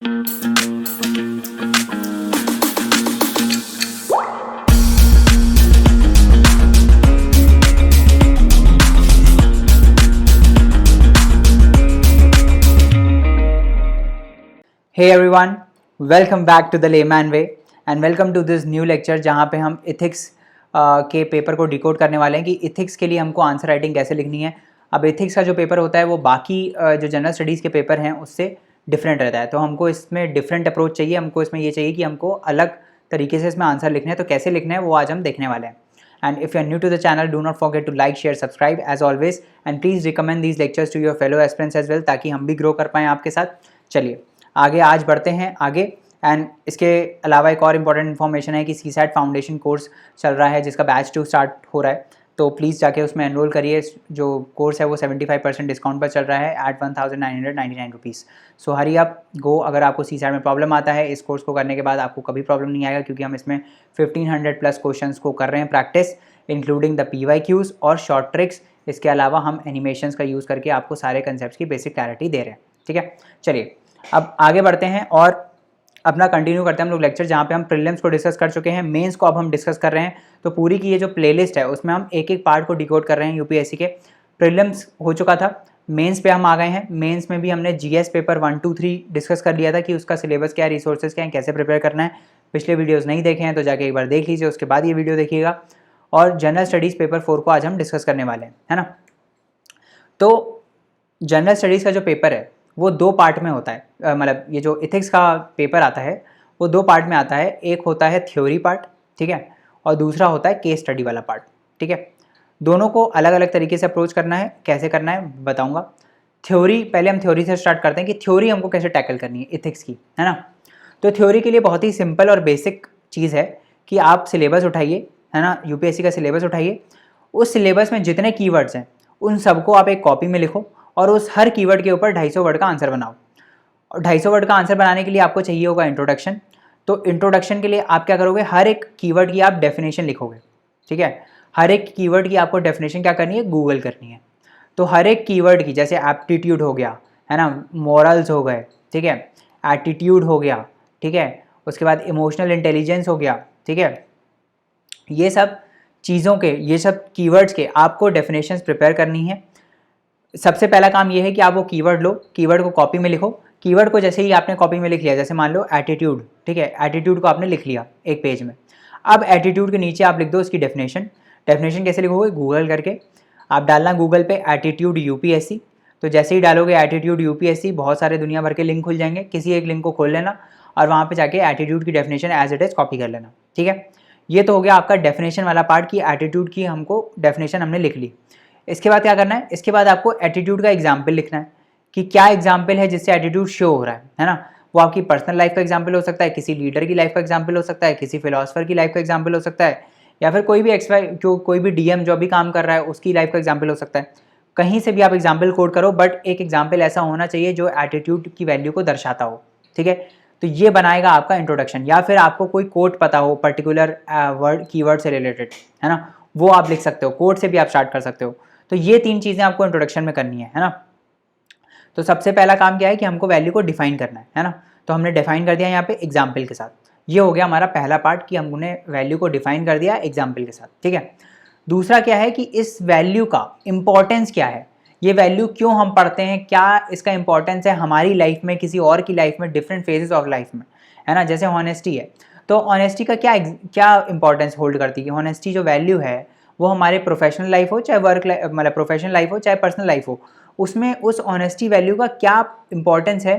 Hey everyone, welcome back to the Layman Way and welcome to this new lecture जहाँ पे हम ethics के paper को decode करने वाले हैं कि इथिक्स के लिए हमको आंसर राइटिंग कैसे लिखनी है। अब इथिक्स का जो पेपर होता है वो बाकी जो जनरल स्टडीज़ के पेपर हैं उससे डिफरेंट रहता है, तो हमको इसमें डिफरेंट अप्रोच चाहिए। हमको इसमें ये चाहिए कि हमको अलग तरीके से इसमें आंसर लिखने हैं, तो कैसे लिखना है वो आज हम देखने वाले हैं। And if you are new to the channel, do not forget to like, share, subscribe as always, and please recommend these lectures to your fellow aspirants as well ताकि हम भी ग्रो कर पाएँ आपके साथ। चलिए आगे आज बढ़ते हैं आगे। एंड इसके अलावा एक और इम्पॉर्टेंट इन्फॉर्मेशन है कि सीसैट फाउंडेशन कोर्स चल रहा है जिसका बैच 2 स्टार्ट हो रहा है, तो प्लीज़ जाके उसमें एनरोल करिए। जो कोर्स है वो 75% डिस्काउंट पर चल रहा है एट 1999 रुपीज़। सो हरी अप गो। अगर आपको सीसैट में प्रॉब्लम आता है, इस कोर्स को करने के बाद आपको कभी प्रॉब्लम नहीं आएगा, क्योंकि हम इसमें 1500 प्लस क्वेश्चंस को कर रहे हैं प्रैक्टिस, इंक्लूडिंग द PYQs और शॉर्ट ट्रिक्स। इसके अलावा हम एनिमेशंस का यूज़ करके आपको सारे कंसेप्ट की बेसिक क्लैरिटी दे रहे हैं। ठीक है, चलिए अब आगे बढ़ते हैं और अपना कंटिन्यू करते हैं हम लोग लेक्चर, जहाँ पे हम प्रीलिम्स को डिस्कस कर चुके हैं, मेंस को अब हम डिस्कस कर रहे हैं। तो पूरी की ये जो प्लेलिस्ट है उसमें हम एक एक पार्ट को डिकोड कर रहे हैं। यूपीएससी के प्रीलिम्स हो चुका था, मेंस पे हम आ गए हैं। मेंस में भी हमने जीएस पेपर 1, 2, 3 डिस्कस कर लिया था कि उसका सिलेबस क्या है, रिसोर्सेज क्या है, कैसे प्रिपेयर करना है। पिछले वीडियोज़ नहीं देखे हैं तो जाके एक बार देख लीजिए, उसके बाद ये वीडियो देखिएगा। और जनरल स्टडीज़ पेपर 4 को आज हम डिस्कस करने वाले हैं, है ना। तो जनरल स्टडीज़ का जो पेपर है वो 2 पार्ट में होता है। मतलब ये जो इथिक्स का पेपर आता है वो 2 पार्ट में आता है। एक होता है थ्योरी पार्ट, ठीक है, और दूसरा होता है केस स्टडी वाला पार्ट, ठीक है। दोनों को अलग अलग तरीके से अप्रोच करना है, कैसे करना है बताऊंगा। थ्योरी, पहले हम थ्योरी से स्टार्ट करते हैं कि थ्योरी हमको कैसे टैकल करनी है इथिक्स की, है ना। तो थ्योरी के लिए बहुत ही सिंपल और बेसिक चीज़ है कि आप सिलेबस उठाइए, है ना, यूपीएससी का सिलेबस उठाइए। उस सिलेबस में जितने कीवर्ड्स हैं उन सबको आप एक कॉपी में लिखो और उस हर कीवर्ड के ऊपर 250 वर्ड का आंसर बनाओ। और 250 वर्ड का आंसर बनाने के लिए आपको चाहिए होगा इंट्रोडक्शन। तो इंट्रोडक्शन के लिए आप क्या करोगे, हर एक कीवर्ड की आप डेफिनेशन लिखोगे, ठीक है। हर एक कीवर्ड की आपको डेफिनेशन क्या करनी है, गूगल करनी है। तो हर एक कीवर्ड की, जैसे एप्टीट्यूड हो गया, है ना, मॉरल्स हो गए, ठीक है, एटीट्यूड हो गया, ठीक है, उसके बाद इमोशनल इंटेलिजेंस हो गया, ठीक है। ये सब चीज़ों के, ये सब कीवर्ड्स के आपको डेफिनेशंस प्रिपेयर करनी है। सबसे पहला काम ये है कि आप वो कीवर्ड लो, कीवर्ड को कॉपी में लिखो। कीवर्ड को जैसे ही आपने कॉपी में लिख लिया, जैसे मान लो एटीट्यूड, ठीक है, एटीट्यूड को आपने लिख लिया एक पेज में। अब एटीट्यूड के नीचे आप लिख दो उसकी डेफिनेशन। डेफिनेशन कैसे लिखोगे, गूगल करके आप डालना गूगल पे एटीट्यूड यूपीएससी। तो जैसे ही डालोगे एटीट्यूड यूपीएससी, बहुत सारे दुनिया भर के लिंक खुल जाएंगे, किसी एक लिंक को खोल लेना और वहाँ पर जाके एटीट्यूड की definition as it is copy कर लेना, ठीक है। ये तो हो गया आपका डेफिनेशन वाला पार्ट कि एटीट्यूड की हमको डेफिनेशन हमने लिख ली। इसके बाद क्या करना है, इसके बाद आपको एटीट्यूड का एग्जाम्पल लिखना है कि क्या एग्जाम्पल है जिससे एटीट्यूड शो हो रहा है ना। वो आपकी पर्सनल लाइफ का एग्जाम्पल हो सकता है, किसी लीडर की लाइफ का एग्जाम्पल हो सकता है, किसी फिलोसफर की लाइफ का एग्जाम्पल हो सकता है, या फिर कोई भी जो कोई भी डीएम जो भी काम कर रहा है उसकी लाइफ का एग्जाम्पल हो सकता है। कहीं से भी आप एग्जाम्पल कोड करो, बट एक एग्जाम्पल ऐसा होना चाहिए जो एटीट्यूड की वैल्यू को दर्शाता हो, ठीक है। तो ये बनाएगा आपका इंट्रोडक्शन। या फिर आपको कोई कोट पता हो पर्टिकुलर वर्ड कीवर्ड से रिलेटेड, है ना, वो आप लिख सकते हो, कोट से भी आप स्टार्ट कर सकते हो। तो ये 3 चीज़ें आपको इंट्रोडक्शन में करनी है ना। तो सबसे पहला काम क्या है कि हमको वैल्यू को डिफाइन करना है ना। तो हमने डिफाइन कर दिया यहाँ पे एग्जाम्पल के साथ। ये हो गया हमारा पहला पार्ट कि हमने वैल्यू को डिफाइन कर दिया एग्जाम्पल के साथ, ठीक है। दूसरा क्या है कि इस वैल्यू का इंपॉर्टेंस क्या है, ये वैल्यू क्यों हम पढ़ते हैं, क्या इसका इंपॉर्टेंस है हमारी लाइफ में, किसी और की लाइफ में, डिफरेंट फेजेस ऑफ लाइफ में, है ना। जैसे ऑनेस्टी है, तो ऑनेस्टी का क्या इंपॉर्टेंस होल्ड करती है। ऑनेस्टी जो वैल्यू है वो हमारे प्रोफेशनल लाइफ हो चाहे वर्क लाइफ, मतलब प्रोफेशनल लाइफ हो चाहे पर्सनल लाइफ हो, उसमें उस ऑनेस्टी वैल्यू का क्या इंपॉर्टेंस है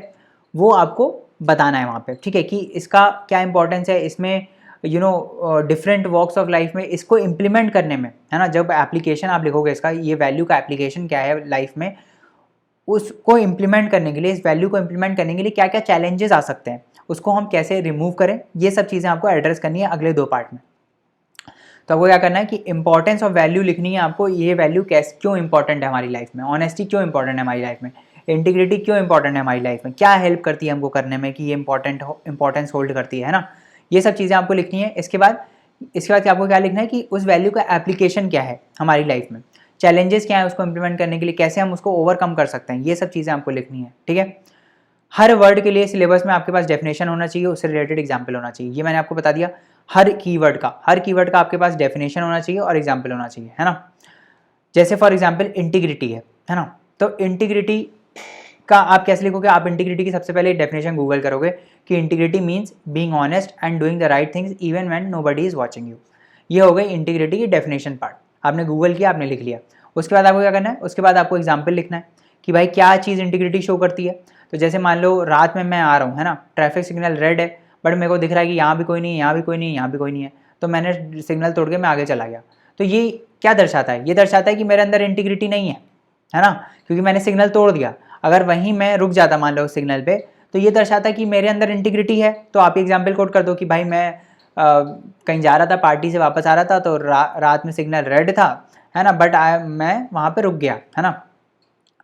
वो आपको बताना है वहाँ पे, ठीक है, कि इसका क्या इंपॉर्टेंस है इसमें, डिफरेंट वॉक्स ऑफ लाइफ में इसको इम्प्लीमेंट करने में, है ना। जब एप्लीकेशन आप लिखोगे इसका, ये वैल्यू का एप्लीकेशन क्या है लाइफ में, उसको इम्प्लीमेंट करने के लिए, इस वैल्यू को इम्प्लीमेंट करने के लिए क्या क्या चैलेंजेस आ सकते हैं, उसको हम कैसे रिमूव करें, ये सब चीज़ें आपको एड्रेस करनी है अगले 2 पार्ट में। तो आपको क्या करना है कि इंपॉर्टेंस ऑफ वैल्यू लिखनी है आपको। ये वैल्यू क्यों इंपॉर्टेंट है हमारी लाइफ में, ऑनेस्टी क्यों इंपॉर्टेंट है हमारी लाइफ में, इंटीग्रिटी क्यों इंपॉर्टेंट है हमारी लाइफ में, क्या हेल्प करती है हमको करने में कि ये इंपॉर्टेंस होल्ड करती है ना। ये सब चीज़ें आपको लिखनी है। इसके बाद आपको क्या लिखना है कि उस वैल्यू का एप्लीकेशन क्या है हमारी लाइफ में, चैलेंजेस क्या है उसको इंप्लीमेंट करने के लिए, कैसे हम उसको ओवरकम कर सकते हैं, ये सब चीज़ें आपको लिखनी है, ठीक है। हर वर्ड के लिए सिलेबस में आपके पास डेफिनेशन होना चाहिए, उससे रिलेटेड एग्जाम्पल होना चाहिए। ये मैंने आपको बता दिया। हर कीवर्ड का आपके पास डेफिनेशन होना चाहिए और एग्जाम्पल होना चाहिए, है ना। जैसे फॉर एग्जाम्पल इंटीग्रिटी है ना। तो इंटीग्रिटी का आप कैसे लिखोगे? आप इंटीग्रिटी की सबसे पहले डेफिनेशन गूगल करोगे कि integrity means being honest and doing the right things even when nobody is watching you. ये हो गई इंटीग्रिटी की डेफिनेशन पार्ट। आपने गूगल किया, आपने लिख लिया। उसके बाद आपको क्या करना है? उसके बाद आपको एग्जाम्पल लिखना है कि भाई क्या चीज़ इंटीग्रिटी शो करती है। तो जैसे मान लो रात में मैं आ रहा हूँ, है ना, ट्रैफिक सिग्नल रेड है, बट मेरे को दिख रहा है कि यहाँ भी कोई नहीं है, यहाँ भी कोई नहीं है, यहाँ भी कोई नहीं है, तो मैंने सिग्नल तोड़ के मैं आगे चला गया। तो ये क्या दर्शाता है? ये दर्शाता है कि मेरे अंदर इंटीग्रिटी नहीं है ना, क्योंकि मैंने सिग्नल तोड़ दिया। अगर वहीं मैं रुक जाता मान लो सिग्नल पे, तो ये दर्शाता है कि मेरे अंदर इंटीग्रिटी है। तो आप एग्जाम्पल कोट कर दो कि भाई मैं कहीं जा रहा था, पार्टी से वापस आ रहा था, तो रात में सिग्नल रेड था, है ना, बट मैं वहाँ पे रुक गया, है ना।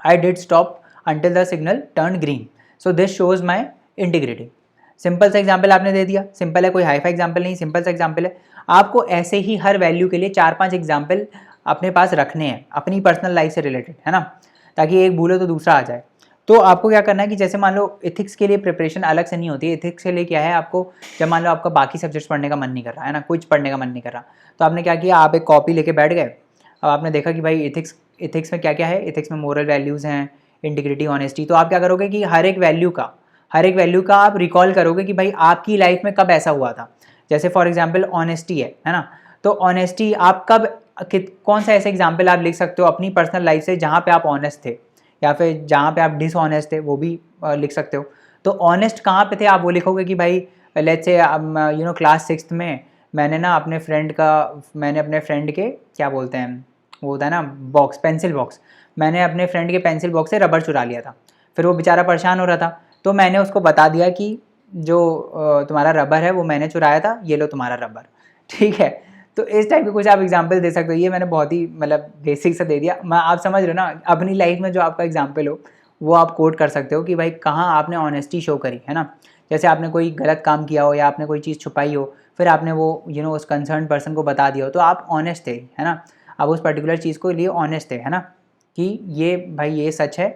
I did stop until the signal turn green, so this shows my integrity. Simple सा एग्जाम्पल आपने दे दिया, सिंपल है, कोई हाईफाई एग्जाम्पल नहीं, सिंपल सा एग्जाम्पल है। आपको ऐसे ही हर वैल्यू के लिए 4-5 एग्जाम्पल अपने पास रखने हैं अपनी पर्सनल लाइफ से रिलेटेड, है ना, ताकि एक भूलो तो दूसरा आ जाए। तो आपको क्या करना है कि जैसे मान लो एथिक्स के लिए प्रिपरेशन अलग से नहीं होती है। एथिक्स के लिए क्या है, आपको जब मान लो आपका बाकी सब्जेक्ट्स पढ़ने का मन नहीं कर रहा है ना, कुछ पढ़ने का मन नहीं कर रहा, तो आपने क्या किया, आप एक कॉपी लेके बैठ गए। अब आपने देखा कि भाई एथिक्स में क्या क्या है। एथिक्स में मोरल वैल्यूज़ हैं, इंटीग्रिटी, ऑनेस्टी। तो आप क्या करोगे कि हर एक वैल्यू का आप रिकॉल करोगे कि भाई आपकी लाइफ में कब ऐसा हुआ था। जैसे फॉर एग्जाम्पल ऑनेस्टी है ना, तो ऑनेस्टी आप कब कौन सा ऐसा एग्जाम्पल आप लिख सकते हो अपनी पर्सनल लाइफ से जहाँ पे आप ऑनेस्ट थे, या फिर जहाँ पे आप डिसऑनेस्ट थे, वो भी लिख सकते हो। तो ऑनेस्ट कहाँ पे थे आप वो लिखोगे कि भाई लेट्स से क्लास 6th में मैंने अपने फ्रेंड के क्या बोलते हैं, वो होता है ना बॉक्स, पेंसिल बॉक्स, मैंने अपने फ्रेंड के पेंसिल बॉक्स से रबर चुरा लिया था। फिर वो बेचारा परेशान हो रहा था, तो मैंने उसको बता दिया कि जो तुम्हारा रबर है वो मैंने चुराया था, ये लो तुम्हारा रबर, ठीक है। तो इस टाइप के कुछ आप एग्जाम्पल दे सकते हो। ये मैंने बहुत ही मतलब बेसिक सा दे दिया, मैं आप समझ रहे हो ना। अपनी लाइफ में जो आपका एग्जाम्पल हो वो आप कोट कर सकते हो कि भाई कहाँ आपने ऑनेस्टी शो करी, है ना। जैसे आपने कोई गलत काम किया हो या आपने कोई चीज़ छुपाई हो, फिर आपने वो उस कंसर्न पर्सन को बता दिया हो, तो आप ऑनेस्ट थे, है ना, आप उस पर्टिकुलर चीज़ को लिए ऑनेस्ट थे, है ना, कि ये भाई ये सच है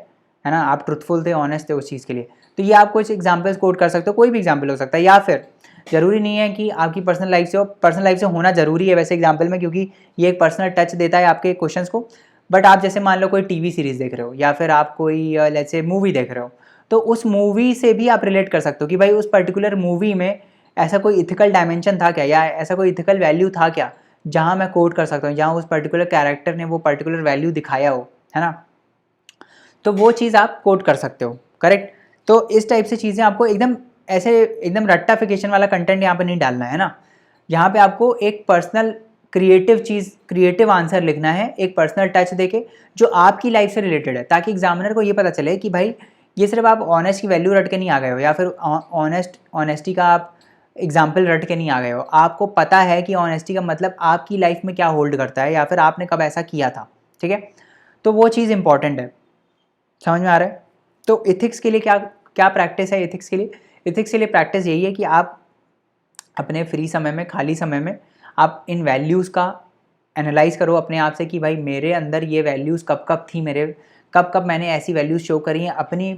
ना, आप ट्रुथफुल थे, ऑनेस्ट थे उस चीज़ के लिए। तो ये आप कुछ एग्जाम्पल्स कोट कर सकते हो, कोई भी एग्जाम्पल हो सकता है, या फिर ज़रूरी नहीं है कि आपकी पर्सनल लाइफ से हो। पर्सनल लाइफ से होना ज़रूरी है वैसे एग्जाम्पल में, क्योंकि ये एक पर्सनल टच देता है आपके क्वेश्चंस को। बट आप जैसे मान लो कोई टीवी सीरीज़ देख रहे हो या फिर आप कोई लेट्स से मूवी देख रहे हो, तो उस मूवी से भी आप रिलेट कर सकते हो कि भाई उस पर्टिकुलर मूवी में ऐसा कोई इथिकल डायमेंशन था क्या, या ऐसा कोई इथिकल वैल्यू था क्या जहाँ मैं कोट कर सकता हूँ, जहाँ उस पर्टिकुलर कैरेक्टर ने वो पर्टिकुलर वैल्यू दिखाया हो, है ना। तो वो चीज़ आप कोट कर सकते हो, करेक्ट। तो इस टाइप से चीज़ें आपको एकदम रट्टाफिकेशन वाला कंटेंट यहाँ पे नहीं डालना है ना। यहाँ पे आपको एक पर्सनल क्रिएटिव आंसर लिखना है, एक पर्सनल टच देके जो आपकी लाइफ से रिलेटेड है, ताकि एग्जामिनर को ये पता चले कि भाई ये सिर्फ आप ऑनेस्ट की वैल्यू रट के नहीं आ गए हो, या फिर ऑनेस्टी का आप एग्जाम्पल रट के नहीं आ गए हो। आपको पता है कि ऑनेस्टी का मतलब आपकी लाइफ में क्या होल्ड करता है, या फिर आपने कब ऐसा किया था, ठीक है। तो वो चीज़ इंपॉर्टेंट है, समझ में आ रहा है। तो एथिक्स के लिए क्या क्या प्रैक्टिस है? एथिक्स के लिए प्रैक्टिस यही है कि आप अपने फ्री समय में, खाली समय में आप इन वैल्यूज़ का एनालाइज करो अपने आप से कि भाई मेरे अंदर ये वैल्यूज़ कब कब थी, मेरे कब कब मैंने ऐसी वैल्यूज़ शो करी हैं अपनी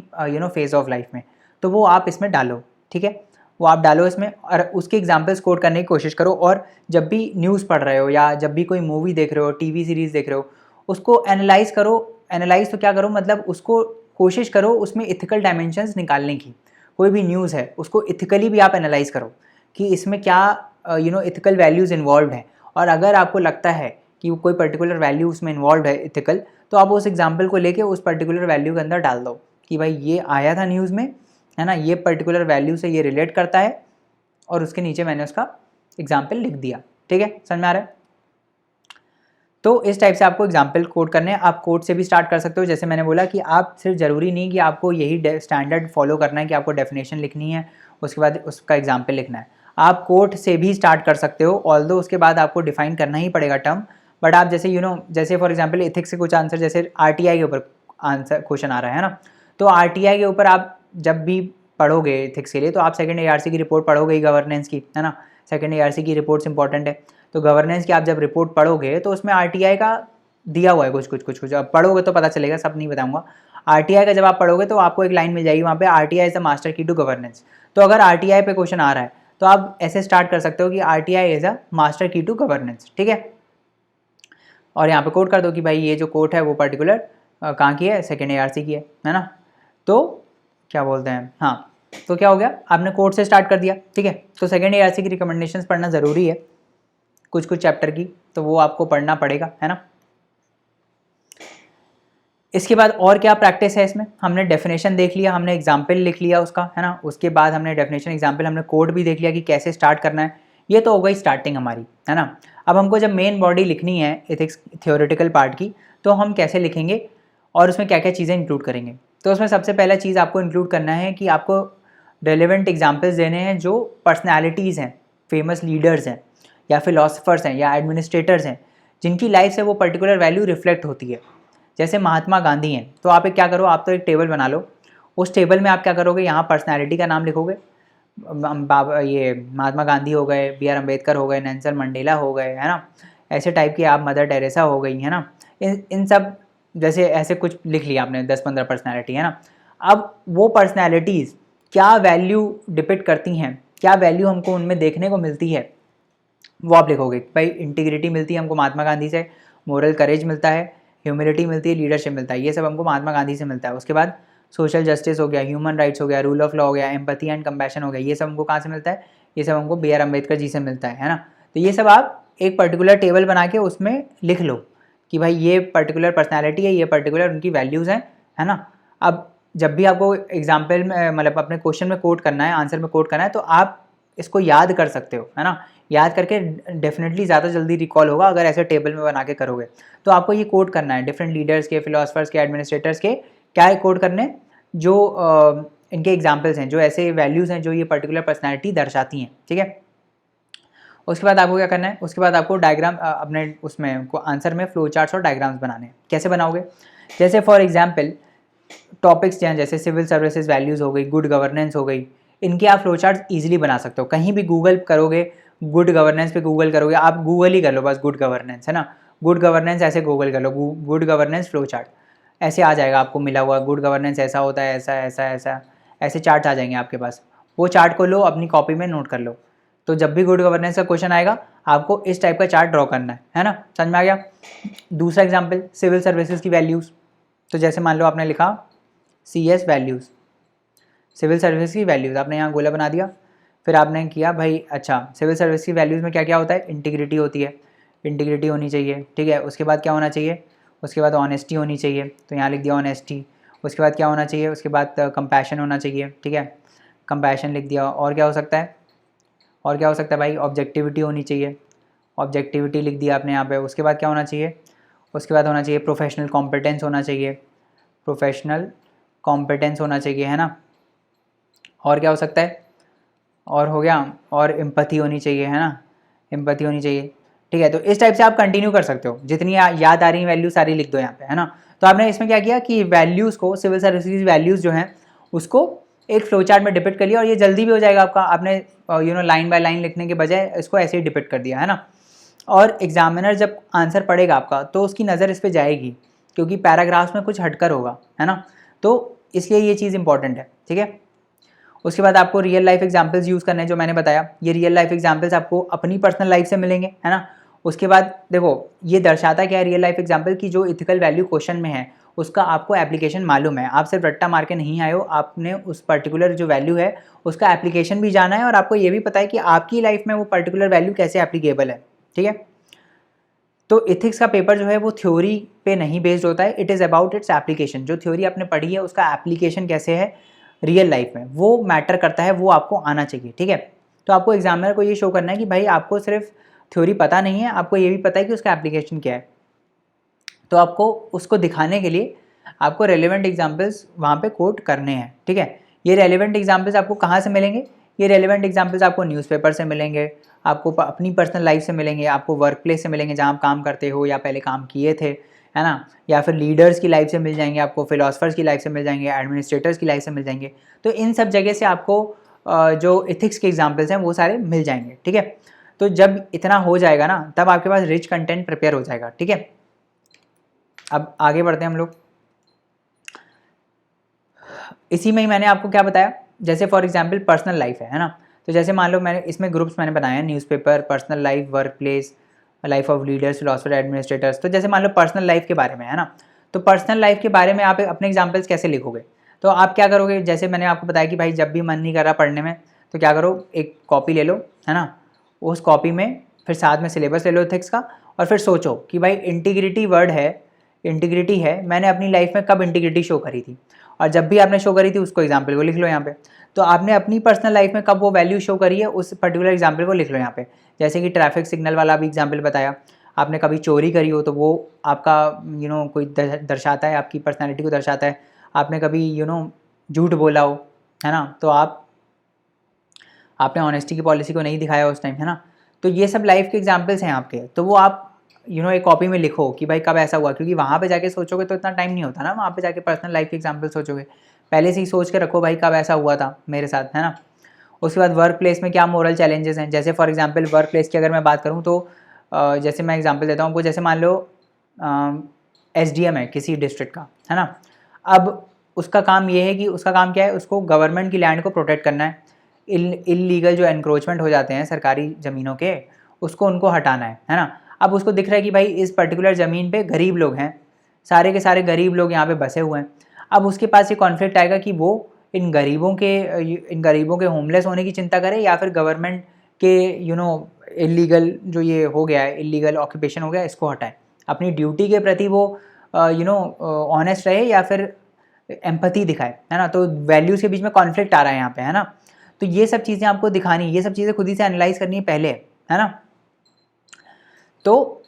फेज़ ऑफ लाइफ में। तो वो आप इसमें डालो, ठीक है, वो आप डालो इसमें, और उसके एग्जाम्पल्स कोट करने की कोशिश करो। और जब भी न्यूज़ पढ़ रहे हो या जब भी कोई मूवी देख रहे हो, टीवी सीरीज़ देख रहे हो, उसको एनालाइज करो। एनालाइज तो क्या करो, मतलब उसको कोशिश करो उसमें इथिकल डायमेंशंस निकालने की। कोई भी न्यूज़ है उसको इथिकली भी आप एनालाइज करो कि इसमें क्या इथिकल वैल्यूज़ इन्वॉल्व हैं। और अगर आपको लगता है कि कोई पर्टिकुलर वैल्यू उसमें इन्वॉल्व है इथिकल, तो आप उस एग्जाम्पल को लेके उस पर्टिकुलर वैल्यू के अंदर डाल दो कि भाई ये आया था न्यूज़ में, है ना, ये पर्टिकुलर वैल्यू से ये रिलेट करता है, और उसके नीचे मैंने उसका एग्जाम्पल लिख दिया, ठीक है, समझ में आ रहा है। तो इस टाइप से आपको एग्जाम्पल कोड करने हैं। आप कोड से भी स्टार्ट कर सकते हो, जैसे मैंने बोला कि आप सिर्फ ज़रूरी नहीं कि आपको यही स्टैंडर्ड फॉलो करना है कि आपको डेफिनेशन लिखनी है, उसके बाद उसका एग्जाम्पल लिखना है। आप कोड से भी स्टार्ट कर सकते हो, ऑल्दो उसके बाद आपको डिफाइन करना ही पड़ेगा टर्म। बट आप जैसे जैसे फॉर एग्जाम्पल एथिक्स से कुछ आंसर, जैसे RTI के ऊपर आंसर क्वेश्चन आ रहा है ना, तो RTI के ऊपर आप जब भी पढ़ोगे एथिक्स के लिए, तो आप सेकंड ARC की रिपोर्ट पढ़ोगे ही, गवर्नेंस की, है ना। सेकंड ARC की रिपोर्ट्स इंपॉर्टेंट है। तो गवर्नेंस की आप जब रिपोर्ट पढ़ोगे तो उसमें RTI का दिया हुआ है कुछ। अब पढ़ोगे तो पता चलेगा, सब नहीं बताऊंगा। RTI का जब आप पढ़ोगे तो आपको एक लाइन मिल जाएगी वहाँ पे, RTI इज द मास्टर की टू गवर्नेंस। तो अगर RTI पे क्वेश्चन आ रहा है तो आप ऐसे स्टार्ट कर सकते हो कि RTI इज अ मास्टर की टू गवर्नेंस, ठीक है। और यहाँ पे कोट कर दो कि भाई ये जो कोट है वो पर्टिकुलर कहाँ की है, सेकेंड ARC की है ना। तो क्या बोलते हैं, हाँ, तो क्या हो गया, आपने कोट से स्टार्ट कर दिया, ठीक है। तो सेकेंड ARC की रिकमेंडेशंस पढ़ना ज़रूरी है, कुछ कुछ चैप्टर की, तो वो आपको पढ़ना पड़ेगा, है ना। इसके बाद और क्या प्रैक्टिस है इसमें, हमने डेफिनेशन देख लिया, हमने एग्जाम्पल लिख लिया उसका, है ना। उसके बाद हमने डेफिनेशन, एग्जाम्पल, हमने कोड भी देख लिया कि कैसे स्टार्ट करना है। ये तो हो गई स्टार्टिंग हमारी, है ना। अब हमको जब मेन बॉडी लिखनी है एथिक्स थ्योरेटिकल पार्ट की, तो हम कैसे लिखेंगे और उसमें क्या क्या चीज़ें इंक्लूड करेंगे। तो उसमें सबसे पहला चीज़ आपको इंक्लूड करना है कि आपको रेलिवेंट एग्जाम्पल्स देने हैं जो पर्सनैलिटीज़ हैं, फेमस लीडर्स हैं या फिलोसफर्स हैं या एडमिनिस्ट्रेटर्स हैं, जिनकी लाइफ से वो पर्टिकुलर वैल्यू रिफ्लेक्ट होती है। जैसे महात्मा गांधी हैं, तो आप एक क्या करो, आप तो एक टेबल बना लो, उस टेबल में आप क्या करोगे, यहाँ पर्सनैलिटी का नाम लिखोगे, बाबा ये महात्मा गांधी हो गए, BR अम्बेडकर हो गए, नेल्सन मंडेला हो गए, है ना, ऐसे टाइप की, आप मदर टेरेसा हो गई, है ना। इन सब जैसे ऐसे कुछ लिख लिया आपने 10-15 पर्सनैलिटी, है ना। अब वो पर्सनैलिटीज़ क्या वैल्यू डिपिक्ट करती हैं, क्या वैल्यू हमको उनमें देखने को मिलती है, वो आप लिखोगे। भाई इंटीग्रिटी मिलती है हमको महात्मा गांधी से, मोरल करेज मिलता है, ह्यूमिलिटी मिलती है, लीडरशिप मिलता है, ये सब हमको महात्मा गांधी से मिलता है। उसके बाद सोशल जस्टिस हो गया, ह्यूमन राइट्स हो गया, रूल ऑफ लॉ हो गया, एम्पैथी एंड कंपैशन हो गया, ये सब हमको कहाँ से मिलता है, ये सब हमको BR अम्बेडकर जी से मिलता है ना। तो ये सब आप एक पर्टिकुलर टेबल बना के उसमें लिख लो कि भाई ये पर्टिकुलर पर्सनैलिटी है, ये पर्टिकुलर उनकी वैल्यूज़ हैं, है ना। अब जब भी आपको एग्जाम्पल में, मतलब अपने क्वेश्चन में कोट करना है, आंसर में कोट करना है, तो आप इसको याद कर सकते हो, है ना। याद करके डेफिनेटली ज़्यादा जल्दी रिकॉल होगा अगर ऐसे टेबल में बना के करोगे। तो आपको ये कोट करना है डिफरेंट लीडर्स के, फिलोसफर्स के, एडमिनिस्ट्रेटर्स के, क्या कोट करने, जो इनके एग्जाम्पल्स हैं, जो ऐसे वैल्यूज़ हैं जो ये पर्टिकुलर पर्सनैलिटी दर्शाती हैं, ठीक है। उसके बाद आपको क्या करना है, उसके बाद आपको डायग्राम अपने उसमें आंसर में फ्लो चार्ट्स और डायग्राम्स बनाने हैं। कैसे बनाओगे, जैसे फॉर एग्जाम्पल टॉपिक्स हैं, जैसे सिविल सर्विसेज वैल्यूज़ हो गई, गुड गवर्नेंस हो गई, इनके आप फ्लो चार्ट ईजिली बना सकते हो। कहीं भी गूगल करोगे, गुड गवर्नेंस पे गूगल करोगे, आप गूगल ही कर लो बस गुड गवर्नेंस, है ना, गुड गवर्नेंस ऐसे गूगल कर लो, गुड गवर्नेंस फ्लो चार्ट, ऐसे आ जाएगा आपको मिला हुआ, गुड गवर्नेंस ऐसा होता है, ऐसा ऐसा ऐसा, ऐसे चार्ट आ जाएंगे आपके पास। वो चार्ट को लो, अपनी कॉपी में नोट कर लो। तो जब भी गुड गवर्नेंस का क्वेश्चन आएगा, आपको इस टाइप का चार्ट ड्रॉ करना है ना। समझ में आ गया। दूसरा एग्जाम्पल, सिविल सर्विसेज की वैल्यूज़। तो जैसे मान लो आपने लिखा CS वैल्यूज़, सिविल सर्विस की वैल्यूज़, आपने यहाँ गोला बना दिया। फिर आपने किया भाई, अच्छा सिविल सर्विस की वैल्यूज़ में क्या क्या होता है, इंटीग्रिटी होती है, इंटीग्रिटी होनी चाहिए, ठीक है। उसके बाद क्या होना चाहिए, उसके बाद ऑनेस्टी होनी चाहिए, तो यहाँ लिख दिया ऑनेस्टी। उसके बाद क्या होना चाहिए, उसके बाद कंपैशन होना चाहिए, ठीक है, कंपैशन लिख दिया। और क्या हो सकता है, और क्या हो सकता है भाई, ऑब्जेक्टिविटी होनी चाहिए, ऑब्जेक्टिविटी लिख दिया आपने यहाँ पे। उसके बाद क्या होना चाहिए, उसके बाद होना चाहिए प्रोफेशनल कॉम्पिटेंस होना चाहिए, प्रोफेशनल कॉम्पिटेंस होना चाहिए, है ना। और क्या हो सकता है, और हो गया, और एम्पैथी होनी चाहिए, है ना, एम्पैथी होनी चाहिए, ठीक है। तो इस टाइप से आप कंटिन्यू कर सकते हो, जितनी याद आ रही वैल्यू सारी लिख दो यहाँ पे, है ना। तो आपने इसमें क्या किया कि वैल्यूज़ को, सिविल सर्विसेज वैल्यूज़ जो हैं उसको एक फ्लो चार्ट में डिपिक्ट कर लिया, और ये जल्दी भी हो जाएगा आपका। आपने लाइन बाय लाइन लिखने के बजाय इसको ऐसे ही डिपिक्ट कर दिया, है ना। और एग्जामिनर जब आंसर पढ़ेगा आपका तो उसकी नज़र इस पर जाएगी, क्योंकि पैराग्राफ्स में कुछ हटकर होगा, है ना। तो इसलिए ये चीज़ इंपॉर्टेंट है, ठीक है। उसके बाद आपको रियल लाइफ एग्जांपल्स यूज़ करने हैं, जो मैंने बताया। ये रियल लाइफ एग्जांपल्स आपको अपनी पर्सनल लाइफ से मिलेंगे, है ना। उसके बाद देखो, ये दर्शाता क्या है रियल लाइफ एग्जांपल की, जो इथिकल वैल्यू क्वेश्चन में है उसका आपको एप्लीकेशन मालूम है। आप सिर्फ रट्टा मार के नहीं आए हो, आपने उस पर्टिकुलर जो वैल्यू है उसका एप्लीकेशन भी जाना है, और आपको ये भी पता है कि आपकी लाइफ में वो पर्टिकुलर वैल्यू कैसे एप्लीकेबल है, ठीक है। तो इथिक्स का पेपर जो है वो थ्योरी पे नहीं बेस्ड होता है, it is about its application. जो थ्योरी आपने पढ़ी है उसका एप्लीकेशन कैसे है रियल लाइफ में, वो मैटर करता है, वो आपको आना चाहिए, ठीक है। तो आपको एग्जामिनर को ये शो करना है कि भाई आपको सिर्फ थ्योरी पता नहीं है, आपको ये भी पता है कि उसका एप्लीकेशन क्या है। तो आपको उसको दिखाने के लिए आपको रेलिवेंट एग्जाम्पल्स वहाँ पे कोट करने हैं, ठीक है। ये रेलिवेंट एग्जाम्पल्स आपको कहाँ से मिलेंगे, ये रेलिवेंट एग्जाम्पल्स आपको न्यूज़पेपर से मिलेंगे, आपको अपनी पर्सनल लाइफ से मिलेंगे, आपको वर्क प्लेस से मिलेंगे जहाँ आप काम करते हो या पहले काम किए थे, है ना, या फिर लीडर्स की लाइफ से मिल जाएंगे, आपको फिलोसफर्स की लाइफ से मिल जाएंगे, एडमिनिस्ट्रेटर्स की लाइफ से मिल जाएंगे। तो इन सब जगह से आपको जो इथिक्स के एग्जाम्पल्स हैं वो सारे मिल जाएंगे, ठीक है। तो जब इतना हो जाएगा ना, तब आपके पास रिच कंटेंट प्रिपेयर हो जाएगा, ठीक है। अब आगे बढ़ते हैं हम लोग। इसी में ही मैंने आपको क्या बताया, जैसे फॉर एग्जांपल पर्सनल लाइफ है ना, तो जैसे मान लो मैंने इसमें ग्रुप्स मैंने बनाए हैं, newspaper, personal life, work place, life of leaders, philosopher, administrators. तो जैसे मान लो पर्सनल लाइफ के बारे में है ना, तो पर्सनल लाइफ के बारे में आप अपने एग्जाम्पल्स कैसे लिखोगे? तो आप क्या करोगे, जैसे मैंने आपको बताया कि भाई जब भी मन नहीं कर रहा पढ़ने में, तो क्या करो, एक कॉपी ले लो, है ना, उस कॉपी में फिर साथ में सिलेबस ले लो एथिक्स का, और फिर सोचो कि भाई इंटीग्रिटी वर्ड है, इंटीग्रिटी है, मैंने अपनी लाइफ में कब इंटीग्रिटी शो करी थी, और जब भी आपने शो करी थी उसको एग्जाम्पल को लिख लो यहाँ पे। तो आपने अपनी पर्सनल लाइफ में कब वो वैल्यू शो करी है उस पर्टिकुलर एग्जाम्पल को लिख लो यहाँ पे। जैसे कि ट्रैफिक सिग्नल वाला भी एग्जाम्पल बताया, आपने कभी चोरी करी हो तो वो आपका कोई दर्शाता है, आपकी पर्सनैलिटी को दर्शाता है। आपने कभी झूठ बोला हो, है ना, तो आपने ऑनेस्टी की पॉलिसी को नहीं दिखाया उस टाइम, है ना। तो ये सब लाइफ के एग्जाम्पल्स हैं आपके, तो वो आप एक कॉपी में लिखो कि भाई कब ऐसा हुआ, क्योंकि वहाँ पे जाके सोचोगे तो इतना टाइम नहीं होता ना, वहाँ पे जाके पर्सनल लाइफ के एग्जाम्पल सोचोगे, पहले से ही सोच के रखो भाई कब ऐसा हुआ था मेरे साथ, है ना। उसके बाद वर्क प्लेस में क्या मोरल चैलेंजेस हैं, जैसे फॉर एग्जांपल वर्क प्लेस की अगर मैं बात करूँ तो जैसे मैं एग्जांपल देता हूँ आपको, जैसे मान लो एसडीएम है किसी डिस्ट्रिक्ट का, है ना। अब उसका काम ये है कि उसका काम क्या है, उसको गवर्नमेंट की लैंड को प्रोटेक्ट करना है, इलीगल जो एनक्रोचमेंट हो जाते हैं सरकारी ज़मीनों के, उसको उनको हटाना है ना। अब उसको दिख रहा है कि भाई इस पर्टिकुलर ज़मीन पे गरीब लोग हैं, सारे के सारे गरीब लोग यहाँ पे बसे हुए हैं। अब उसके पास ये कॉन्फ्लिक्ट आएगा कि वो इन गरीबों के होमलेस होने की चिंता करे, या फिर गवर्नमेंट के इलीगल जो ये हो गया है, इलीगल ऑक्यूपेशन हो गया, इसको हटाए। अपनी ड्यूटी के प्रति वो ऑनेस्ट रहे या फिर एम्पैथी दिखाए, है ना। तो वैल्यूज़ के बीच में कॉन्फ्लिक्ट आ रहा है यहाँ पे, है ना। तो ये सब चीज़ें आपको दिखानी, ये सब चीज़ें खुद ही से एनालाइज करनी है पहले, है ना। तो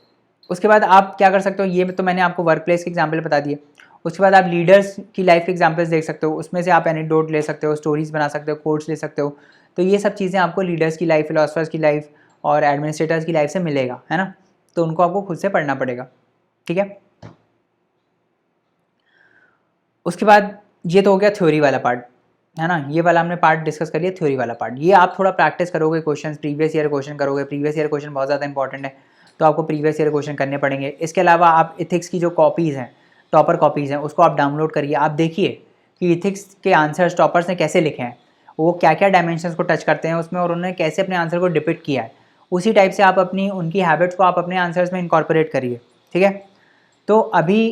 उसके बाद आप क्या कर सकते हो, ये तो मैंने आपको वर्क प्लेस के एग्जाम्पल बता दिए। उसके बाद आप लीडर्स की लाइफ के एग्जाम्पल्स देख सकते हो, उसमें से आप एनेक्डोट ले सकते हो, स्टोरीज बना सकते हो, कोट्स ले सकते हो। तो ये सब चीज़ें आपको लीडर्स की लाइफ, फिलोसफर्स की लाइफ और एडमिनिस्ट्रेटर्स की लाइफ से मिलेगा, है ना। तो उनको आपको खुद से पढ़ना पड़ेगा, ठीक है। उसके बाद ये तो हो गया थ्योरी वाला पार्ट, है ना। ये वाला हमने पार्ट डिस्कस कर लिया, थ्योरी वाला पार्ट। ये आप थोड़ा प्रैक्टिस करोगे, क्वेश्चन प्रीवियस ईयर क्वेश्चन करोगे, प्रीवियस ईयर क्वेश्चन बहुत ज़्यादा इंपॉर्टेंट है, तो आपको प्रीवियस ईयर क्वेश्चन करने पड़ेंगे। इसके अलावा आप इथिक्स की जो कॉपीज़ हैं, टॉपर कॉपीज़ हैं, उसको आप डाउनलोड करिए। आप देखिए कि इथिक्स के आंसर्स टॉपर्स ने कैसे लिखे हैं, वो क्या क्या डायमेंशंस को टच करते हैं उसमें, और उन्होंने कैसे अपने आंसर को डिपिक्ट किया है। उसी टाइप से आप अपनी उनकी हैबिट्स को आप अपने आंसर्स में इनकॉर्पोरेट करिए, ठीक है। तो अभी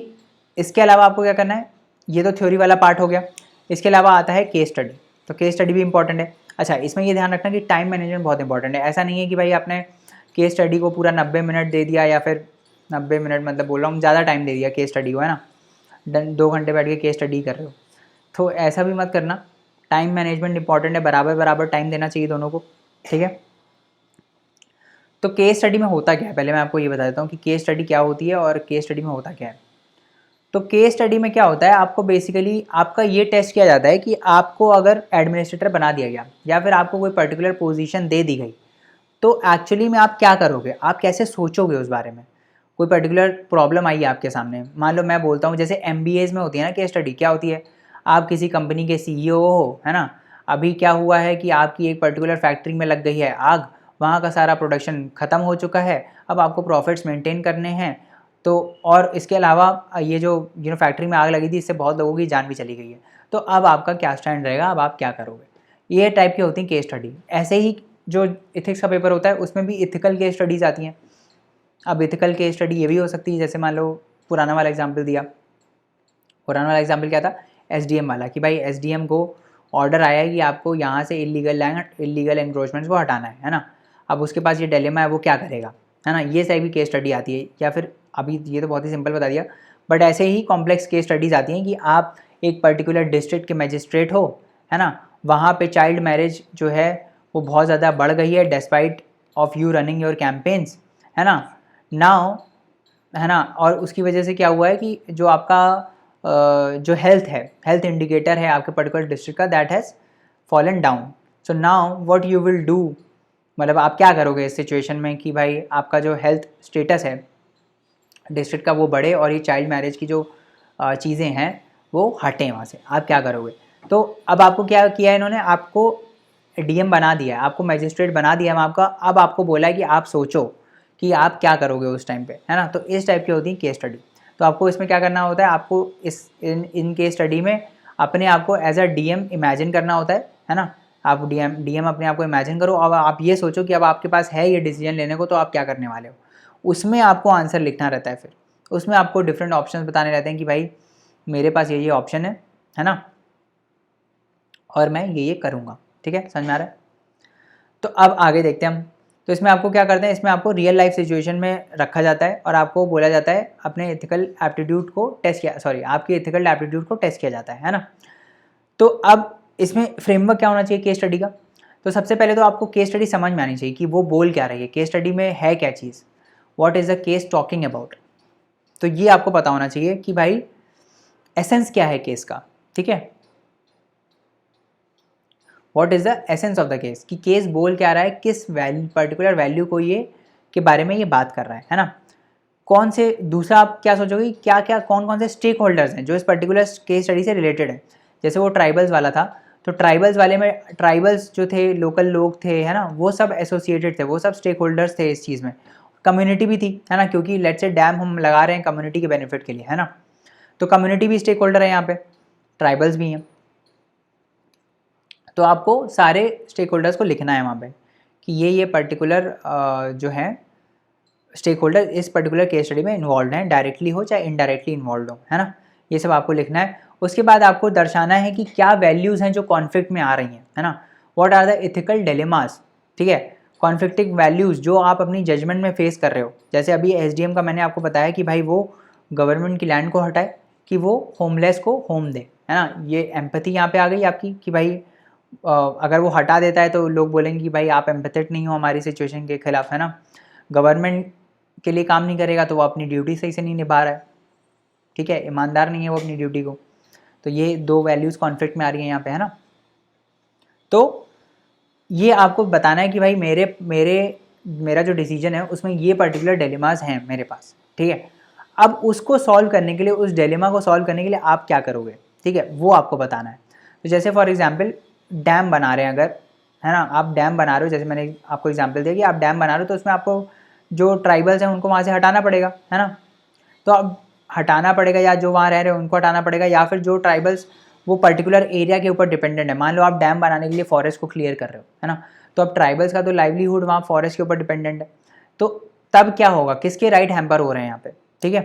इसके अलावा आपको क्या करना है, ये तो थ्योरी वाला पार्ट हो गया। इसके अलावा आता है केस स्टडी, तो केस स्टडी भी इंपॉर्टेंट है। अच्छा, इसमें ये ध्यान रखना कि टाइम मैनेजमेंट बहुत इंपॉर्टेंट है। ऐसा नहीं है कि भाई आपने केस स्टडी को पूरा 90 मिनट दे दिया, या फिर 90 मिनट मतलब बोल रहा हूँ ज़्यादा टाइम दे दिया केस स्टडी को, है ना, 2 घंटे बैठ के केस स्टडी कर रहे हो, तो ऐसा भी मत करना। टाइम मैनेजमेंट इंपॉर्टेंट है, बराबर बराबर टाइम देना चाहिए दोनों को, ठीक है। तो केस स्टडी में होता क्या है, पहले मैं आपको ये बता देता हूँ कि केस स्टडी क्या होती है और केस स्टडी में होता क्या है। तो केस स्टडी में क्या होता है, आपको बेसिकली आपका ये टेस्ट किया जाता है कि आपको अगर एडमिनिस्ट्रेटर बना दिया गया, या फिर आपको कोई पर्टिकुलर पोजीशन दे दी गई, तो एक्चुअली में आप क्या करोगे, आप कैसे सोचोगे उस बारे में। कोई पर्टिकुलर प्रॉब्लम आई है आपके सामने, मान लो मैं बोलता हूँ जैसे एमबीएज में होती है ना केस स्टडी, क्या होती है, आप किसी कंपनी के सीईओ हो, है ना। अभी क्या हुआ है कि आपकी एक पर्टिकुलर फैक्ट्री में लग गई है आग, वहाँ का सारा प्रोडक्शन ख़त्म हो चुका है, अब आपको प्रॉफिट्स मेंटेन करने हैं। तो और इसके अलावा ये जो फैक्ट्री में आग लगी थी, इससे बहुत लोगों की जान भी चली गई है, तो अब आपका क्या स्टैंड रहेगा, अब आप क्या करोगे। ये टाइप की होती है केस स्टडी। ऐसे ही जो इथिक्स का पेपर होता है उसमें भी इथिकल केस स्टडीज़ आती हैं। अब इथिकल केस स्टडी ये भी हो सकती है, जैसे मान लो पुराना वाला एग्जाम्पल दिया, पुराना वाला एग्जाम्पल क्या था, एसडीएम वाला, कि भाई एसडीएम को ऑर्डर आया है कि आपको यहाँ से इलीगल लैंड, इलीगल एनक्रोचमेंट्स को हटाना है ना। अब उसके पास ये डिलेमा है, वो क्या करेगा, है ना। ये सारी भी केस स्टडी आती है। या फिर अभी ये तो बहुत ही सिंपल बता दिया, बट ऐसे ही कॉम्प्लेक्स केस स्टडीज़ आती हैं कि आप एक पर्टिकुलर डिस्ट्रिक्ट के मजिस्ट्रेट हो, है ना, वहाँ पे चाइल्ड मैरिज जो है वो बहुत ज़्यादा बढ़ गई है despite of you running your campaigns, है ना, नाउ, है ना। और उसकी वजह से क्या हुआ है कि जो आपका जो हेल्थ है, हेल्थ इंडिकेटर है आपके पर्टिकुलर डिस्ट्रिक्ट का, that has fallen down. So now what you will do, मतलब आप क्या करोगे इस सिचुएशन में कि भाई आपका जो हेल्थ स्टेटस है डिस्ट्रिक्ट का वो बढ़े, और ये चाइल्ड मैरिज की जो चीज़ें हैं वो हटें वहाँ से, आप क्या करोगे। तो अब आपको क्या किया है इन्होंने, आपको डीएम बना दिया है, आपको मजिस्ट्रेट बना दिया है आपका। अब आपको बोला है कि आप सोचो कि आप क्या करोगे उस टाइम पे, है ना। तो इस टाइप की होती है केस स्टडी। तो आपको इसमें क्या करना होता है, आपको इन केस स्टडी में अपने आप को एज अ डीएम इमेजिन करना होता है ना। आप डीएम अपने आप को इमेजिन करो, अब आप ये सोचो कि अब आपके पास है ये डिसीजन लेने को, तो आप क्या करने वाले हो। उसमें आपको आंसर लिखना रहता है, फिर उसमें आपको डिफरेंट ऑप्शन बताने रहते हैं कि भाई मेरे पास ये ऑप्शन है ना, और मैं ये करूँगा। ठीक है, समझ में आ रहा है। तो अब आगे देखते हैं हम। तो इसमें आपको क्या करते हैं, इसमें आपको रियल लाइफ सिचुएशन में रखा जाता है और आपको बोला जाता है अपने एथिकल एप्टीट्यूड को टेस्ट किया, सॉरी आपकी एथिकल एप्टीट्यूड को टेस्ट किया जाता है ना। तो अब इसमें फ्रेमवर्क क्या होना चाहिए केस स्टडी का। तो सबसे पहले तो आपको केस स्टडी समझ में आनी चाहिए कि वो बोल क्या रही है, केस स्टडी में है क्या चीज़, what is the case talking about. तो ये आपको पता होना चाहिए कि भाई एसेंस क्या है केस का। ठीक है, what is the essence of the case, कि केस बोल क्या रहा है, किस पर्टिकुलर वैल्यू को ये के बारे में ये बात कर रहा है ना। कौन से, दूसरा आप क्या सोचोगे, क्या क्या कौन कौन से स्टेक होल्डर्स हैं जो इस पर्टिकुलर केस स्टडी से रिलेटेड है। जैसे वो ट्राइबल्स वाला था, तो ट्राइबल्स वाले में ट्राइबल्स जो थे, लोकल लोग थे है ना, वो सब एसोसिएटेड थे, वो सब स्टेक होल्डर्स थे इस चीज़ में। कम्युनिटी भी थी है ना, क्योंकि लेट्स से डैम हम लगा रहे हैं कम्युनिटी के बेनिफिट के लिए है ना, तो कम्युनिटी भी स्टेक होल्डर है यहाँ पे, ट्राइबल्स भी हैं। तो आपको सारे स्टेक होल्डर्स को लिखना है वहाँ पे कि ये पर्टिकुलर जो है स्टेक होल्डर इस पर्टिकुलर केस स्टडी में इन्वॉल्व हैं, डायरेक्टली हो चाहे इनडायरेक्टली इन्वॉल्व हो है ना, ये सब आपको लिखना है। उसके बाद आपको दर्शाना है कि क्या वैल्यूज़ हैं जो कॉन्फ्लिक्ट में आ रही हैं है ना, what are the ethical dilemmas. ठीक है, कॉन्फ्लिक्टिंग वैल्यूज़ जो आप अपनी जजमेंट में फेस कर रहे हो। जैसे अभी एसडीएम का मैंने आपको बताया कि भाई वो गवर्नमेंट की लैंड को हटाए कि वो होमलेस को होम दे है ना, ये एम्पैथी यहाँ पे आ गई आपकी कि भाई अगर वो हटा देता है तो लोग बोलेंगे कि भाई आप एम्पैथेटिक नहीं हो हमारी सिचुएशन के खिलाफ है ना। गवर्नमेंट के लिए काम नहीं करेगा तो वो अपनी ड्यूटी सही से नहीं निभा रहा है। ठीक है, ईमानदार नहीं है वो अपनी ड्यूटी को। तो ये दो वैल्यूज़ कॉन्फ्लिक्ट में आ रही हैं यहाँ पे है ना। तो ये आपको बताना है कि भाई मेरा जो डिसीजन है उसमें ये पर्टिकुलर डिलेमास हैं मेरे पास। ठीक है, अब उसको सॉल्व करने के लिए, उस डिलेमा को सॉल्व करने के लिए आप क्या करोगे, ठीक है, वो आपको बताना है। तो जैसे फॉर एग्जांपल डैम बना रहे हैं अगर, है ना, आप डैम बना रहे हो, जैसे मैंने आपको एग्जांपल दिया कि आप डैम बना रहे हो, तो उसमें आपको जो ट्राइबल्स हैं उनको वहाँ से हटाना पड़ेगा है ना। तो अब हटाना पड़ेगा, या जो वहाँ रह रहे हैं उनको हटाना पड़ेगा, या फिर जो ट्राइबल्स वो पर्टिकुलर एरिया के ऊपर डिपेंडेंट है। मान लो आप डैम बनाने के लिए फॉरेस्ट को क्लियर कर रहे हो है ना, तो अब ट्राइबल्स का तो लाइवलीहुड वहाँ फॉरेस्ट के ऊपर डिपेंडेंट है। तो तब क्या होगा, किसके राइट हैम्पर हो रहे हैं यहाँ पे। ठीक है,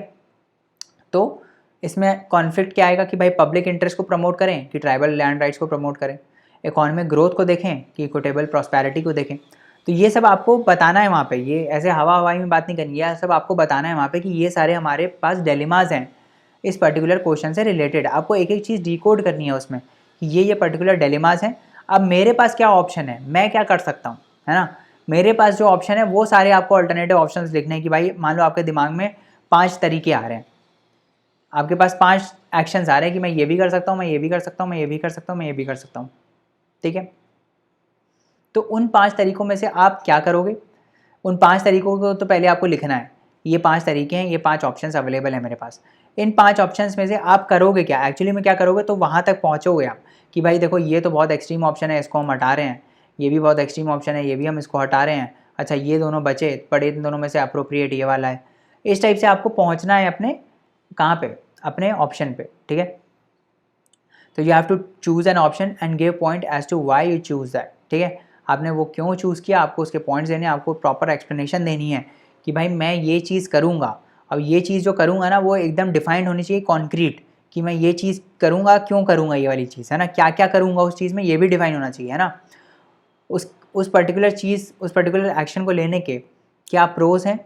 तो इसमें कॉन्फ्लिक्ट क्या आएगा कि भाई पब्लिक इंटरेस्ट को प्रमोट करें कि ट्राइबल लैंड राइट्स को प्रमोट करें, इकोनॉमिक ग्रोथ को देखें कि इक्विटेबल प्रॉस्पेरिटी को देखें। तो ये सब आपको बताना है वहाँ पे, ये ऐसे हवा हवाई में बात नहीं करनी है, सब आपको बताना है वहाँ पे कि ये सारे हमारे पास डिलेमास हैं इस पर्टिकुलर क्वेश्चन से रिलेटेड। आपको एक एक चीज़ डिकोड करनी है उसमें कि ये पर्टिकुलर डिलेमास हैं। अब मेरे पास क्या ऑप्शन है, मैं क्या कर सकता हूँ है ना। मेरे पास जो ऑप्शन है वो सारे आपको अल्टरनेटिव ऑप्शंस लिखने हैं कि भाई मान लो आपके दिमाग में 5 तरीके आ रहे हैं, आपके पास 5 एक्शंस आ रहे हैं कि मैं ये भी कर सकता हूँ, मैं ये भी कर सकता हूँ, मैं ये भी कर सकता हूँ, मैं ये भी कर सकता हूँ। ठीक है, तो उन 5 तरीकों में से आप क्या करोगे, उन 5 तरीकों को तो पहले आपको लिखना है। ये 5 तरीके हैं, ये 5 ऑप्शंस अवेलेबल हैं मेरे पास। इन 5 ऑप्शंस में से आप करोगे क्या, एक्चुअली में क्या करोगे, तो वहाँ तक पहुँचोगे आप कि भाई देखो ये तो बहुत एक्सट्रीम ऑप्शन है, इसको हम हटा रहे हैं, ये भी बहुत एक्सट्रीम ऑप्शन है, ये भी हम इसको हटा रहे हैं, अच्छा ये दोनों बचे पड़े, इन दोनों में से अप्रोप्रिएट ये वाला है। इस टाइप से आपको पहुँचना है अपने कहाँ पे, अपने ऑप्शन पे। ठीक है, तो you have to choose an option and give point as to why you choose that. ठीक है, आपने वो क्यों चूज़ किया, आपको उसके पॉइंट्स देने, आपको प्रॉपर एक्सप्लेनेशन देनी है कि भाई मैं ये चीज़ करूँगा। अब ये चीज़ जो करूँगा ना वो एकदम डिफाइंड होनी चाहिए, कॉन्क्रीट, कि मैं ये चीज़ करूँगा, क्यों करूँगा ये वाली चीज़ है ना, क्या क्या करूँगा उस चीज़ में, ये भी डिफाइन होना चाहिए है ना। उस पर्टिकुलर चीज़, उस पर्टिकुलर एक्शन को लेने के क्या प्रोज हैं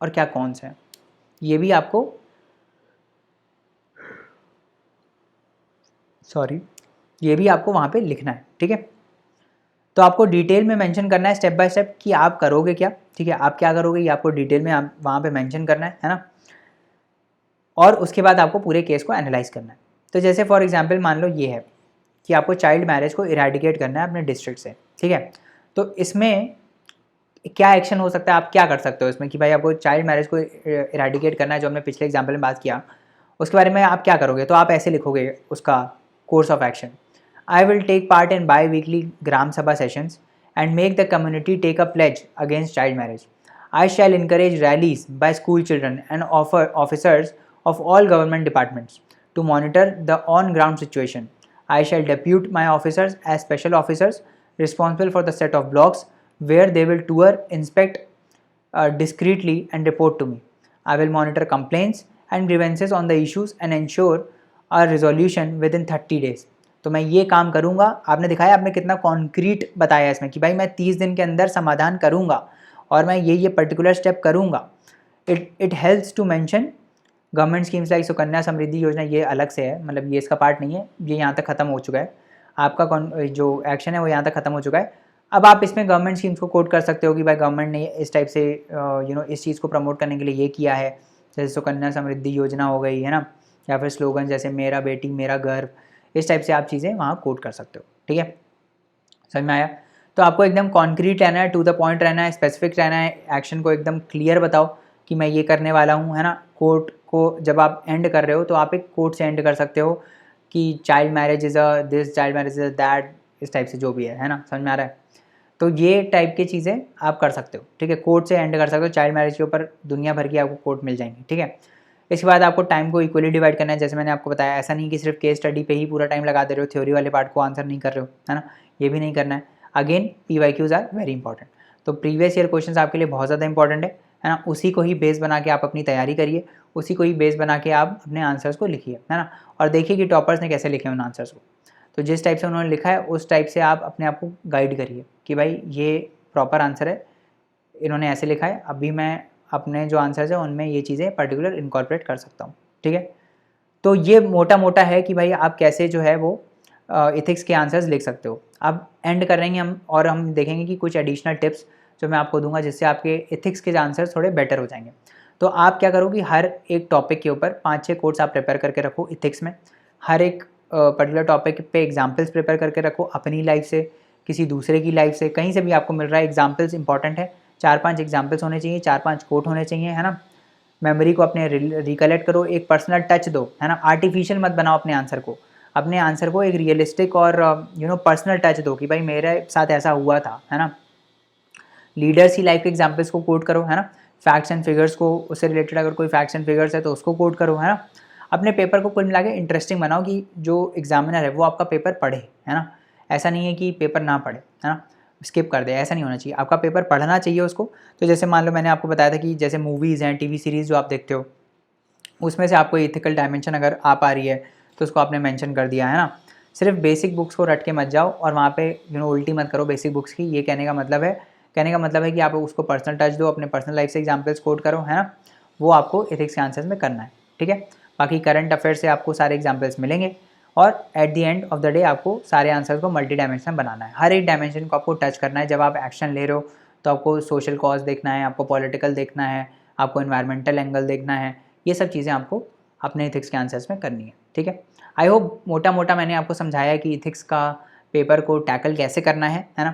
और क्या कॉन्स हैं, ये भी आपको ये भी आपको वहाँ पे लिखना है। ठीक है, तो आपको डिटेल में मेंशन करना है स्टेप बाय स्टेप कि आप करोगे क्या। ठीक है, आप क्या करोगे ये आपको डिटेल में आप वहाँ पे मेंशन करना है ना, और उसके बाद आपको पूरे केस को एनालाइज करना है। तो जैसे फॉर एग्जांपल मान लो ये है कि आपको चाइल्ड मैरिज को इरेडिकेट करना है अपने डिस्ट्रिक्ट से। ठीक है, तो इसमें क्या एक्शन हो सकता है, आप क्या कर सकते हो इसमें कि भाई आपको चाइल्ड मैरिज को इरेडिकेट करना है, जो हमने पिछले एग्जाम्पल में बात किया, उसके बारे में आप क्या करोगे। तो आप ऐसे लिखोगे उसका course of action, I will take part in bi-weekly Gram Sabha sessions and make the community take a pledge against child marriage. I shall encourage rallies by school children and officers of all government departments to monitor the on-ground situation. I shall depute my officers as special officers responsible for the set of blocks where they will tour, inspect discreetly and report to me. I will monitor complaints and grievances on the issues and ensure a resolution within 30 days. तो मैं ये काम करूँगा। आपने दिखाया आपने कितना concrete बताया इसमें कि भाई मैं 30 दिन के अंदर समाधान करूँगा और मैं ये पर्टिकुलर स्टेप करूँगा। It helps to mention government schemes like Sukanya Samriddhi Yojana, ये अलग से है, मतलब ये इसका पार्ट नहीं है, ये यहाँ तक ख़त्म हो चुका है। आपका जो एक्शन है वो यहाँ तक ख़त्म हो चुका है। अब आप इसमें गवर्नमेंट स्कीम्स को कोट कर सकते हो कि भाई गवर्नमेंट ने इस टाइप से इस चीज़ को प्रमोट करने के लिए ये किया है, जैसे सुकन्या समृद्धि योजना हो गई है ना, या फिर स्लोगन जैसे मेरा बेटी मेरा गर्व, इस टाइप से आप चीज़ें वहाँ कोट कर सकते हो। ठीक है, समझ में आया? तो आपको एकदम कॉन्क्रीट रहना है, टू द पॉइंट रहना है, स्पेसिफिक रहना है, एक्शन को एकदम क्लियर बताओ कि मैं ये करने वाला हूँ, है ना। कोट को जब आप एंड कर रहे हो तो आप एक कोट से एंड कर सकते हो कि child marriage is a this, child marriage is a that, इस टाइप से जो भी है ना, समझ में आ रहा है? तो ये टाइप की चीज़ें आप कर सकते हो। ठीक है, कोट से एंड कर सकते हो। चाइल्ड मैरिज के ऊपर दुनिया भर की आपको कोट मिल जाएंगी। ठीक है, इसके बाद आपको टाइम को इक्वली डिवाइड करना है, जैसे मैंने आपको बताया। ऐसा नहीं कि सिर्फ केस स्टडी पे ही पूरा टाइम लगा दे रहे हो, थ्योरी वाले पार्ट को आंसर नहीं कर रहे हो, है ना, ये भी नहीं करना है। Again PYQs are very important. तो प्रीवियस ईयर क्वेश्चंस आपके लिए बहुत ज़्यादा इंपॉर्टेंट है ना। उसी को ही बेस बना के आप अपनी तैयारी करिए, उसी को ही बेस बना के आप अपने आंसर्स को लिखिए, है ना। और देखिए कि टॉपर्स ने कैसे लिखे उन आंसर्स को। तो जिस टाइप से उन्होंने लिखा है उस टाइप से आप अपने आप को गाइड करिए कि भाई ये प्रॉपर आंसर है, इन्होंने ऐसे लिखा है, अभी मैं अपने जो आंसर्स है उनमें ये चीज़ें पर्टिकुलर इनकॉर्पोरेट कर सकता हूँ। ठीक है, तो ये मोटा मोटा है कि भाई आप कैसे जो है वो इथिक्स के आंसर्स लिख सकते हो। अब एंड कर रहेंगे हम, और हम देखेंगे कि कुछ एडिशनल टिप्स जो मैं आपको दूंगा जिससे आपके इथिक्स के आंसर्स थोड़े बेटर हो जाएंगे। तो आप क्या करो कि हर एक टॉपिक के ऊपर 5-6 कोट्स आप प्रिपेयर करके रखो इथिक्स में। हर एक पर्टिकुलर टॉपिक पे एग्जाम्पल्स प्रिपेयर करके रखो, अपनी लाइफ से, किसी दूसरे की लाइफ से, कहीं से भी आपको मिल रहा है। एग्जाम्पल्स इंपॉर्टेंट है, 4-5 एग्जाम्पल्स होने चाहिए, 4-5 कोट होने चाहिए, है ना। मेमोरी को अपने रिकलेक्ट करो, एक पर्सनल टच दो, है ना। आर्टिफिशियल मत बनाओ अपने आंसर को, अपने आंसर को एक रियलिस्टिक और पर्सनल टच दो कि भाई मेरे साथ ऐसा हुआ था, है ना। लीडर्स की लाइफ के एग्जाम्पल्स को कोट करो, है ना। फैक्ट्स एंड फिगर्स को, उससे रिलेटेड अगर कोई फैक्ट्स एंड फिगर्स है तो उसको कोट करो, है ना। अपने पेपर को कुल मिला के इंटरेस्टिंग बनाओ कि जो एग्जामिनर है वो आपका पेपर पढ़े, है ना। ऐसा नहीं है कि पेपर ना पढ़े, है ना, स्किप कर दे, ऐसा नहीं होना चाहिए। आपका पेपर पढ़ना चाहिए उसको। तो जैसे मान लो मैंने आपको बताया था कि जैसे मूवीज़ हैं, टीवी सीरीज़ जो आप देखते हो, उसमें से आपको इथिकल डायमेंशन अगर आ पा रही है तो उसको आपने मेंशन कर दिया, है ना। सिर्फ बेसिक बुक्स को रट के मत जाओ और वहाँ पे उल्टी मत करो बेसिक बुक्स की। ये कहने का मतलब है कि आप उसको पर्सनल टच दो, अपने पर्सनल लाइफ से एग्जाम्पल्स कोट करो, है ना। वो आपको एथिक्स के आंसर्स में करना है। ठीक है, बाकी करंट अफेयर से आपको सारे एग्जाम्पल्स मिलेंगे और at the end of the day आपको सारे आंसर्स को मल्टी डायमेंशन बनाना है। हर एक डायमेंशन को आपको टच करना है। जब आप एक्शन ले रहे हो तो आपको सोशल कॉज देखना है, आपको पॉलिटिकल देखना है, आपको इन्वायरमेंटल एंगल देखना है। ये सब चीज़ें आपको अपने इथिक्स के आंसर्स में करनी है। ठीक है, आई होप मोटा मोटा मैंने आपको समझाया कि इथिक्स का पेपर को टैकल कैसे करना है ना।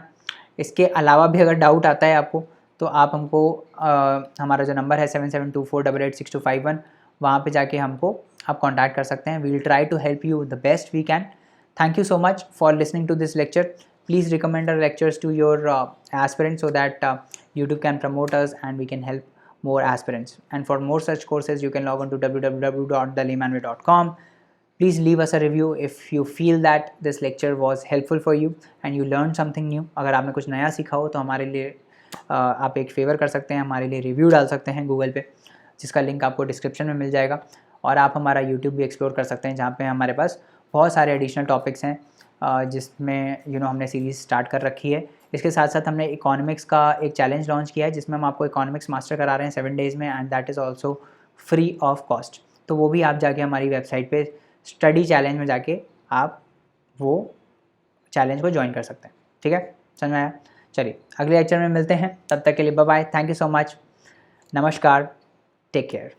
इसके अलावा भी अगर डाउट आता है आपको तो आप हमको हमारा जो नंबर है 7724886251, वहाँ पे जाके हमको आप कांटेक्ट कर सकते हैं। We will try to help you the best we can. Thank you so much for listening to this lecture. Please recommend our lectures to your aspirants so that YouTube can promote us and we can help more aspirants. And for more such courses you can log on to www.thelaymanway.com. Please leave us a review if you feel that this lecture was helpful for you and you learned something new. अगर आपने कुछ नया सीखा हो तो हमारे लिए आप एक फेवर कर सकते हैं, हमारे लिए रिव्यू डाल सकते हैं गूगल पे, जिसका लिंक आपको डिस्क्रिप्शन में मिल जाएगा। और आप हमारा यूट्यूब भी एक्सप्लोर कर सकते हैं जहाँ पे हमारे पास बहुत सारे एडिशनल टॉपिक्स हैं जिसमें हमने सीरीज़ स्टार्ट कर रखी है। इसके साथ साथ हमने इकोनॉमिक्स का एक चैलेंज लॉन्च किया है जिसमें हम आपको इकोनॉमिक्स मास्टर करा रहे हैं 7 डेज़ में, and that is also free of cost. तो वो भी आप जाके हमारी वेबसाइट पे स्टडी चैलेंज में जाके आप वो चैलेंज को ज्वाइन कर सकते हैं। ठीक है, समझ में आया? चलिए अगले लेक्चर में मिलते हैं, तब तक के लिए bye bye, thank you so much, नमस्कार, टेक केयर।